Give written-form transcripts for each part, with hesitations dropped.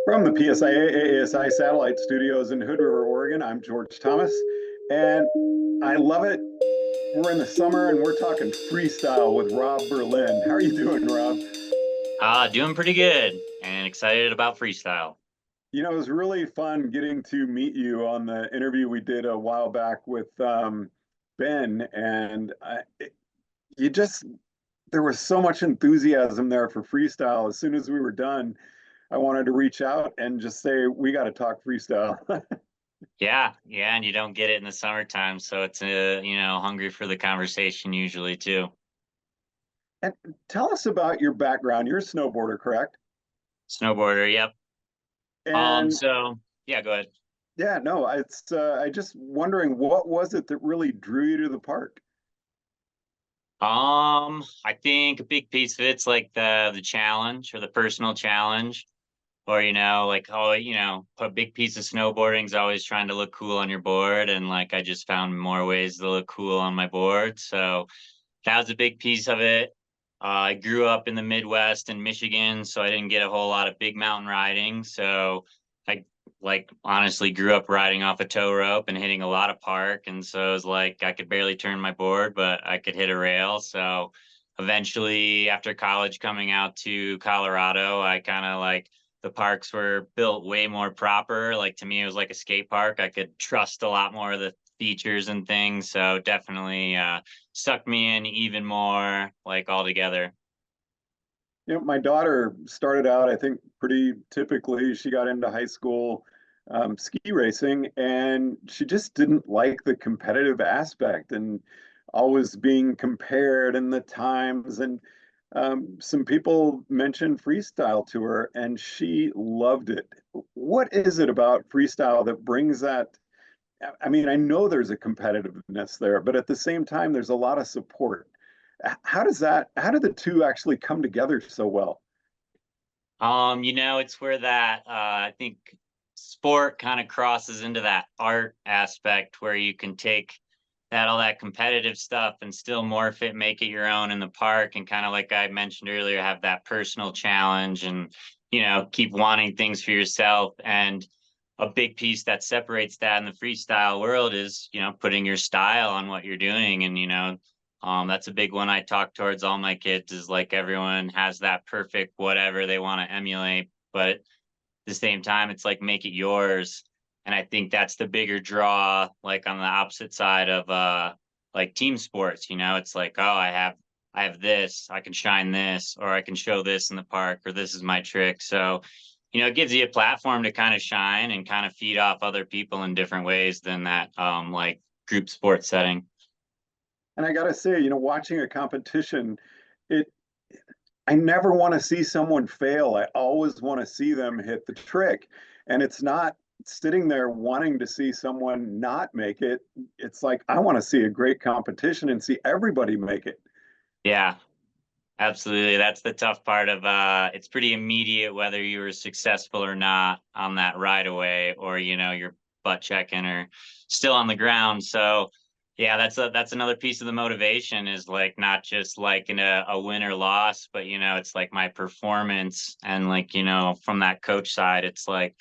From the PSIA-AASI satellite studios in Hood River, Oregon, I'm George Thomas, and I love it. We're in the summer and we're talking freestyle with Rob Berlin. How are you doing, Rob? Doing pretty good and excited about freestyle. It was really fun getting to meet you on the interview we did a while back with Ben, and you just there was so much enthusiasm there for freestyle. As soon as we were done, I wanted to reach out and just say we got to talk freestyle. Yeah, and you don't get it in the summertime, so it's hungry for the conversation usually too. And tell us about your background. You're a snowboarder, correct? Snowboarder, yep. And So yeah, go ahead. yeah, no, it's I just wondering what was it that really drew you to the park? I think a big piece of it's like the challenge or the personal challenge, or like a big piece of snowboarding is always trying to look cool on your board, and like I just found more ways to look cool on my board, so that was a big piece of it. I grew up in the Midwest in Michigan, so I didn't get a whole lot of big mountain riding. So I like honestly grew up riding off a tow rope and hitting a lot of park. And so it was like I could barely turn my board, but I could hit a rail. So eventually, after college coming out to Colorado, I kind of like the parks were built way more proper. Like to me, it was like a skate park. I could trust a lot more of the features and things. So definitely sucked me in even more, like altogether. My daughter started out, I think, pretty typically. She got into high school ski racing, and she just didn't like the competitive aspect and always being compared in the times. And some people mentioned freestyle to her, and she loved it. What is it about freestyle that brings that? I mean, I know there's a competitiveness there, but at the same time, there's a lot of support. How do the two actually come together so well? It's where that I think sport kind of crosses into that art aspect where you can take that all that competitive stuff and still morph it, make it your own in the park, and kind of like I mentioned earlier, have that personal challenge and keep wanting things for yourself. And a big piece that separates that in the freestyle world is putting your style on what you're doing. And that's a big one I talk towards all my kids, is like everyone has that perfect whatever they want to emulate, but at the same time it's like make it yours. And I think that's the bigger draw, like on the opposite side of like team sports. It's like, oh, I have this, I can shine this, or I can show this in the park, or this is my trick. So it gives you a platform to kind of shine and kind of feed off other people in different ways than that like group sports setting. And I got to say, watching a competition, it I never want to see someone fail. I always want to see them hit the trick. And it's not sitting there wanting to see someone not make it. It's like I want to see a great competition and see everybody make it. Yeah, absolutely. That's the tough part of it's pretty immediate whether you were successful or not on that right away, or you're butt checking or still on the ground. So yeah, that's another piece of the motivation, is like not just like in a win or loss, but it's like my performance. And like from that coach side, it's like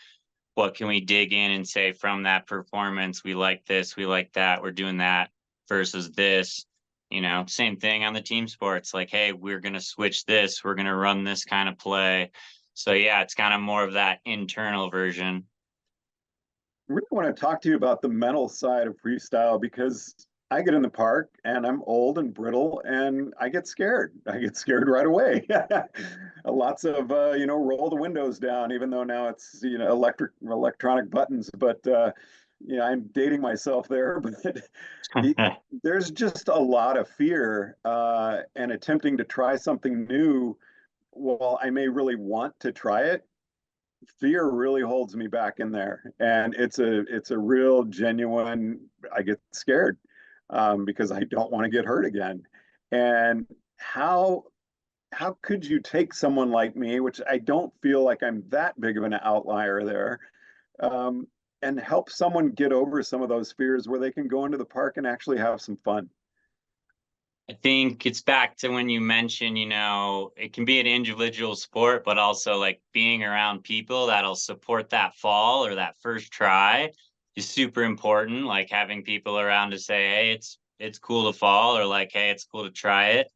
what can we dig in and say from that performance, we like this, we like that, we're doing that versus this. Same thing on the team sports, like, hey, we're going to switch this, we're going to run this kind of play. So yeah, it's kind of more of that internal version. I really want to talk to you about the mental side of freestyle because I get in the park and I'm old and brittle and I get scared. I get scared right away. Lots of roll the windows down, even though now it's electronic buttons. But I'm dating myself there. But the, there's just a lot of fear and attempting to try something new. While I may really want to try it, fear really holds me back in there, and it's a real genuine. I get scared because I don't want to get hurt again. And how could you take someone like me, which I don't feel like I'm that big of an outlier there, um, and help someone get over some of those fears where they can go into the park and actually have some fun? I think it's back to when you mentioned, it can be an individual sport, but also like being around people that'll support that fall or that first try is super important. Like having people around to say, hey, it's cool to fall, or like, hey, it's cool to try it.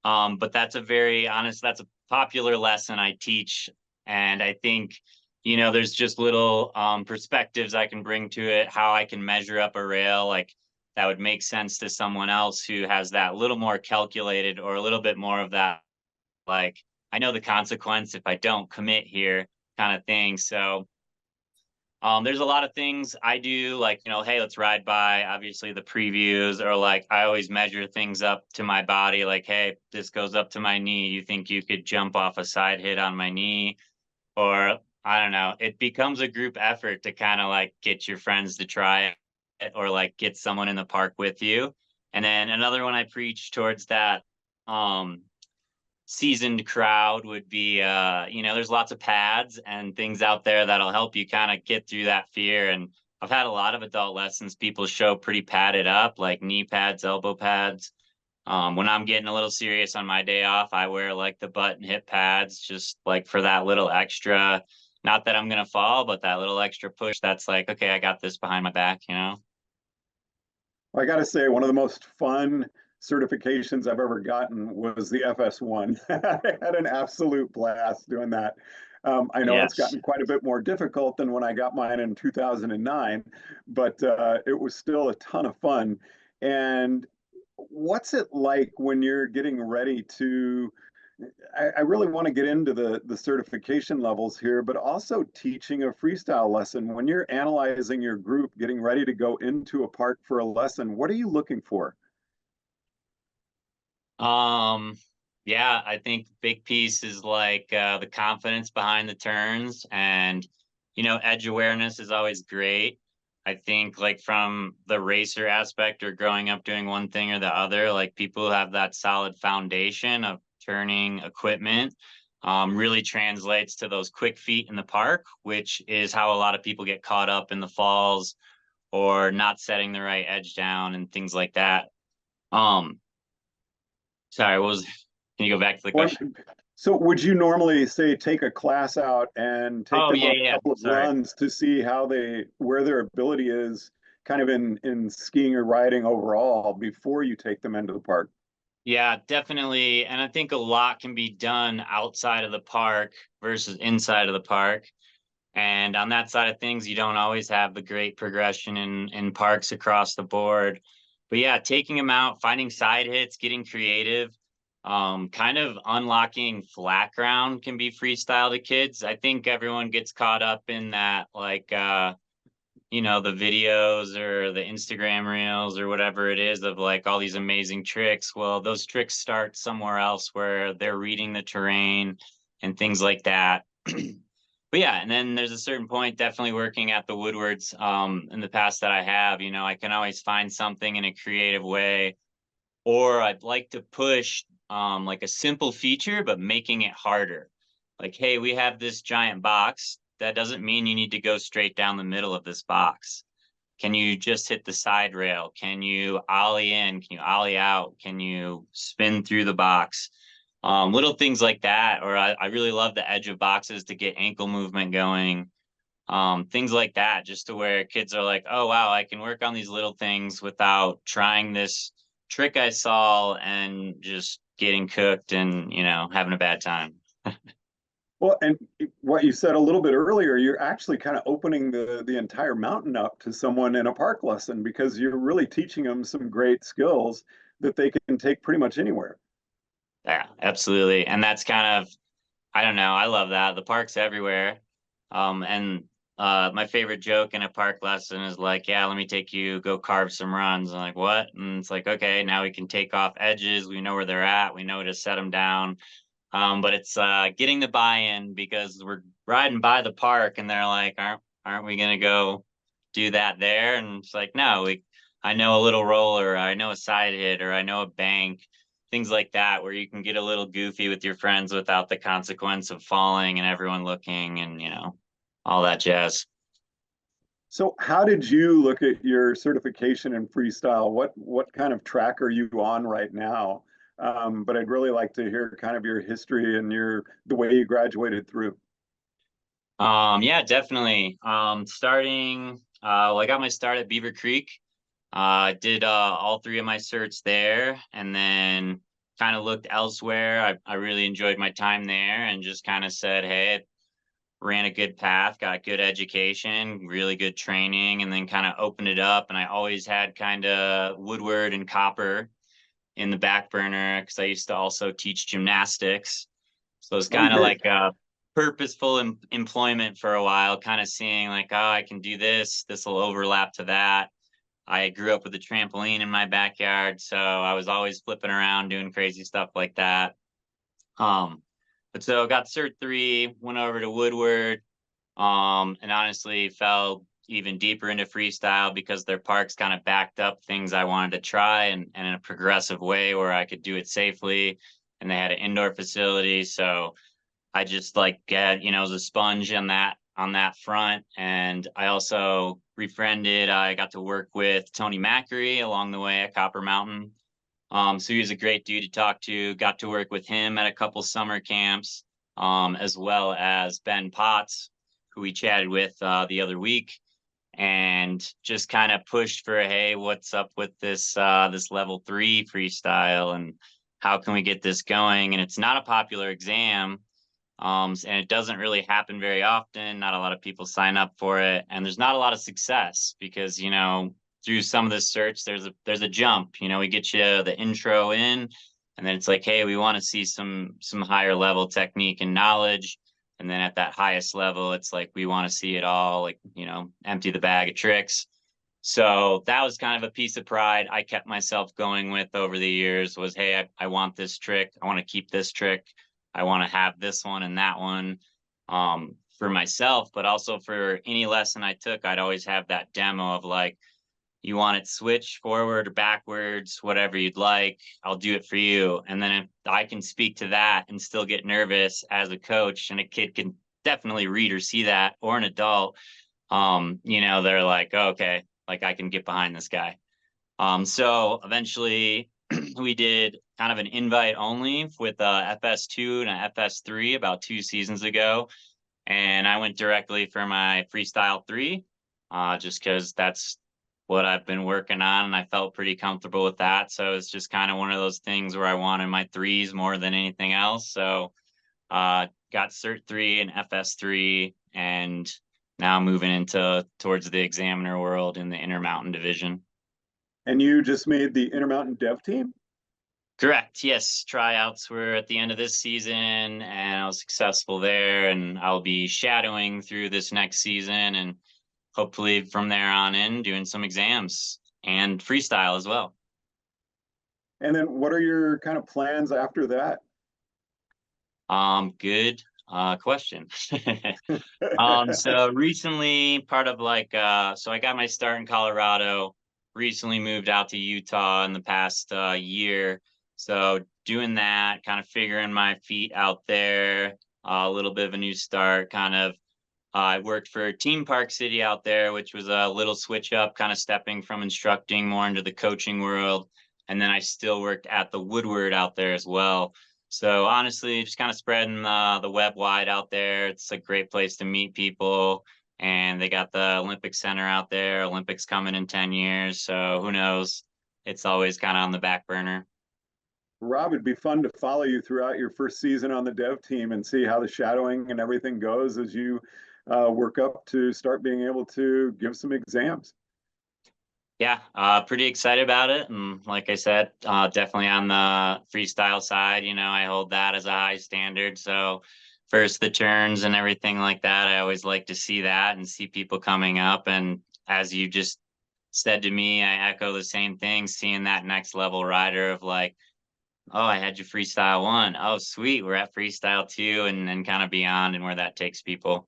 But that's a very honest, that's a popular lesson I teach. And I think, there's just little perspectives I can bring to it, how I can measure up a rail, like that would make sense to someone else who has that little more calculated or a little bit more of that, like, I know the consequence if I don't commit here kind of thing. So there's a lot of things I do, like, hey, let's ride by, obviously, the previews, or like I always measure things up to my body, like, hey, this goes up to my knee. You think you could jump off a side hit on my knee? Or I don't know. It becomes a group effort to kind of like get your friends to try it, or like get someone in the park with you. And then another one I preach towards that um seasoned crowd would be there's lots of pads and things out there that'll help you kind of get through that fear. And I've had a lot of adult lessons people show pretty padded up, like knee pads, elbow pads. When I'm getting a little serious on my day off, I wear like the butt and hip pads, just like for that little extra, not that I'm gonna fall, but that little extra push that's like, okay, I got this behind my back. I got to say, one of the most fun certifications I've ever gotten was the FS1. I had an absolute blast doing that. I know it's Yes. gotten quite a bit more difficult than when I got mine in 2009, but it was still a ton of fun. And what's it like when you're getting ready to I really want to get into the certification levels here, but also teaching a freestyle lesson. When you're analyzing your group, getting ready to go into a park for a lesson, what are you looking for? Um, yeah, I think big piece is like the confidence behind the turns, and edge awareness is always great. I think like from the racer aspect or growing up doing one thing or the other, like people who have that solid foundation of turning equipment really translates to those quick feet in the park, which is how a lot of people get caught up in the falls or not setting the right edge down and things like that. Um, Sorry, what was, can you go back to the What, question? so would you normally say take a class out and take Oh, them yeah, on a yeah. couple of Sorry. runs to see where their ability is kind of in skiing or riding overall before you take them into the park? Yeah, definitely. And I think a lot can be done outside of the park versus inside of the park. And on that side of things, you don't always have the great progression in parks across the board. But yeah, taking them out, finding side hits, getting creative, kind of unlocking flat ground can be freestyle to kids. I think everyone gets caught up in that, like, the videos or the Instagram reels or whatever it is of like all these amazing tricks. Well, those tricks start somewhere else where they're reading the terrain and things like that. But yeah, and then there's a certain point, definitely working at the Woodwards in the past that I have, I can always find something in a creative way, or I'd like to push like a simple feature, but making it harder. Like, hey, we have this giant box. That doesn't mean you need to go straight down the middle of this box. Can you just hit the side rail? Can you ollie in? Can you ollie out? Can you spin through the box? Little things like that. Or I really love the edge of boxes to get ankle movement going. Things like that, just to where kids are like, oh, wow, I can work on these little things without trying this trick I saw and just getting cooked and, having a bad time. Well, and what you said a little bit earlier, you're actually kind of opening the entire mountain up to someone in a park lesson because you're really teaching them some great skills that they can take pretty much anywhere. Yeah, absolutely. And that's kind of, I don't know. I love that. The park's everywhere. And my favorite joke in a park lesson is like, yeah, let me take you, go carve some runs. I'm like, what? And it's like, okay, now we can take off edges. We know where they're at. We know to set them down. But it's getting the buy-in because we're riding by the park and they're like, aren't we gonna go do that there? And it's like, no, I know a little roller, I know a side hit, or I know a bank, things like that, where you can get a little goofy with your friends without the consequence of falling and everyone looking and all that jazz. So how did you look at your certification in freestyle? What kind of track are you on right now? But I'd really like to hear kind of your history and the way you graduated through. Yeah, definitely. Starting, well, I got my start at Beaver Creek. Did all three of my certs there, and then kind of looked elsewhere. I really enjoyed my time there, and just kind of said, hey, ran a good path, got good education, really good training, and then kind of opened it up. And I always had kind of woodward and copper in the back burner because I used to also teach gymnastics. So it's kind of Okay. like a purposeful employment for a while, kind of seeing like, oh, I can do this. This will overlap to that. I grew up with a trampoline in my backyard, so I was always flipping around doing crazy stuff like that. Um, but so got Cert 3, went over to Woodward, and honestly fell even deeper into freestyle because their parks kind of backed up things I wanted to try and in a progressive way where I could do it safely. And they had an indoor facility, so I just like was a sponge on that front. And I also befriended, I got to work with Tony Macri along the way at Copper Mountain. So he was a great dude to talk to. Got to work with him at a couple summer camps, as well as Ben Potts, who we chatted with the other week, and just kind of pushed for, hey, what's up with this level 3 freestyle, and how can we get this going? And it's not a popular exam, and it doesn't really happen very often. Not a lot of people sign up for it, and there's not a lot of success because through some of the search, there's a jump. We get you the intro in, and then it's like, hey, we want to see some higher level technique and knowledge. And then at that highest level, it's like we want to see it all, like, empty the bag of tricks. So that was kind of a piece of pride I kept myself going with over the years was, hey, I want this trick. I want to keep this trick. I want to have this one and that one, for myself, but also for any lesson I took, I'd always have that demo of like, you want it switch forward or backwards, whatever you'd like, I'll do it for you. And then if I can speak to that and still get nervous as a coach, and a kid can definitely read or see that, or an adult, they're like, oh, okay, like I can get behind this guy. So eventually we did kind of an invite only with FS2 and a FS3 about 2 seasons ago. And I went directly for my Freestyle 3, just because that's what I've been working on, and I felt pretty comfortable with that. So it's just kind of one of those things where I wanted my threes more than anything else. So got Cert 3 and FS3, and now moving into towards the examiner world in the Intermountain division. And you just made the Intermountain Dev Team? Correct. Yes. Tryouts were at the end of this season, and I was successful there. And I'll be shadowing through this next season, and hopefully from there on in doing some exams and freestyle as well. And then what are your kind of plans after that? Good question. So recently part of like so I got my start in Colorado, recently moved out to Utah in the past year. So doing that, kind of figuring my feet out there, a little bit of a new start, kind of I worked for Team Park City out there, which was a little switch up, kind of stepping from instructing more into the coaching world. And then I still worked at the Woodward out there as well. So honestly, just kind of spreading the web wide out there. It's a great place to meet people. And they got the Olympic Center out there. Olympics coming in 10 years. So who knows? It's always kind of on the back burner. Rob, it'd be fun to follow you throughout your first season on the dev team and see how the shadowing and everything goes as you work up to start being able to give some exams. Yeah, pretty excited about it. And like I said, definitely on the freestyle side, I hold that as a high standard. So first the turns and everything like that, I always like to see that and see people coming up. And as you just said to me, I echo the same thing, seeing that next level rider of like, oh, I had you freestyle 1. Oh, sweet. We're at freestyle 2, and then kind of beyond and where that takes people.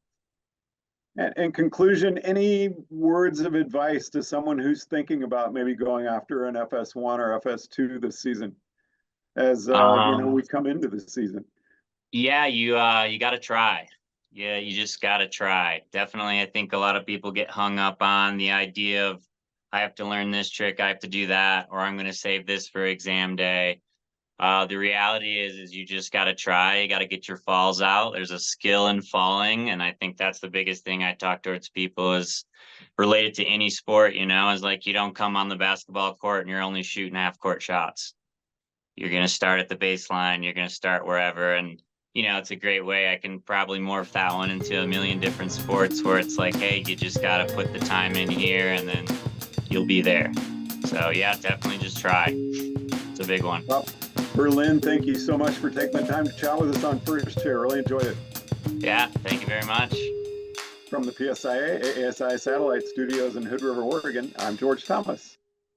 And in conclusion, any words of advice to someone who's thinking about maybe going after an FS1 or FS2 this season as we Um, come into the season? yeah, you got to try. Yeah, you just got to try. Definitely, I think a lot of people get hung up on the idea of, I have to learn this trick, I have to do that, or I'm going to save this for exam day. The reality is you just got to try. You got to get your falls out. There's a skill in falling, and I think that's the biggest thing I talk towards people is related to any sport. Is like, you don't come on the basketball court and you're only shooting half court shots. You're going to start at the baseline. You're going to start wherever, and it's a great way. I can probably morph that one into a million different sports where it's like, hey, you just got to put the time in here, and then you'll be there. So yeah, definitely just try. It's a big one. Well, Berlin, thank you so much for taking the time to chat with us on First Chair. Really enjoyed it. Yeah, thank you very much. From the PSIA-AASI Satellite Studios in Hood River, Oregon, I'm George Thomas.